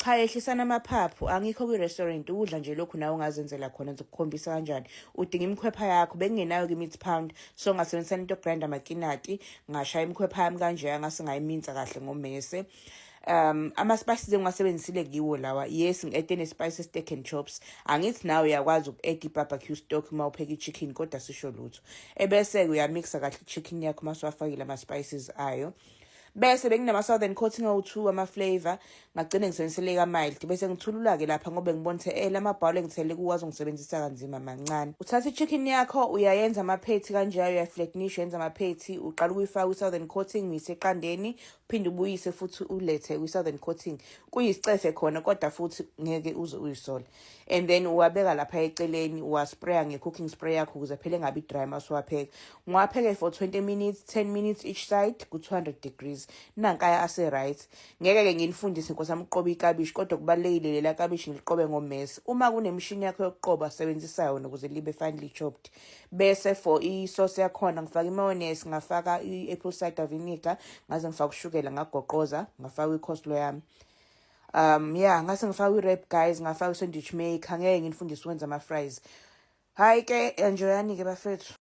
Cha, yehlisana amaphaphu angikho kwi-restaurant ukudla nje lokhu nawe ungazenzela khona ngizokukhombisa kanjani. Udinga imikhwepha yakho bengingenayo ki-meat pound so ngasebenzisa into grinder makinati ngashaya imikhwepha yami kanje ngase ngayiminza kahle ngomese. Ama-spices engiwasebenzisile kiwo lawa yes ngi-ede ne-spices steak and chops angithi nawe uyakwazi uku-eda i-barbecue stock uma upheka i-chicken kodwa sisho lutho ebese-ke uyamixa kahle i-chicken yakho uma usuwafakile ama-spices ayo. Bese benginama-southern coating awu-2 ama-flavor ngagcine ngisebenzisele ka-mild bese ngithulula-ke lapha ngoba ngibona ukuthi lama-bowl engithele kuwazi ngisebenzisa kanzima mancane. Uthatha i-chicken yakho uyayenza amaphethi kanjalo uyaflatnisha yenza amaphethi uqala ukuyifaka kwi-southern coating uyise eqandeni uphinde ubuyise futhi ulethe kwi-southern coating kuyisicefe khona kodwa futhi ngeke uze uyisole and then uwabeka lapha eceleni uwaspraya nge-cooking spray yakho ukuze phela engabi dry uma usuwapheka. Ngiwapheke for 20 minutes 10 minutes each side ku-200 degrees nankaya ase-right. Ngeke-ke nginifundise nkosami ukuqoba ikabishi kodwa kubalulekile lela kabishi ngiliqobe ngomese. Uma kunemishini yakho yokuqoba sebenzisa yona ukuze libe finely chopped. Bese for i-sauce yakhona ngifaka i-mayonnaise ngafaka i-apple cider vinegar ngaze ngifaka ushukela ngagoqoza ngafaka i-coleslaw yami. Ngase ngifaka i-wrap guys ngafaka i-sandwich maker ngeke nginifundise ukwenza ama-fries. Hayi ke enjoyani ke bafethu.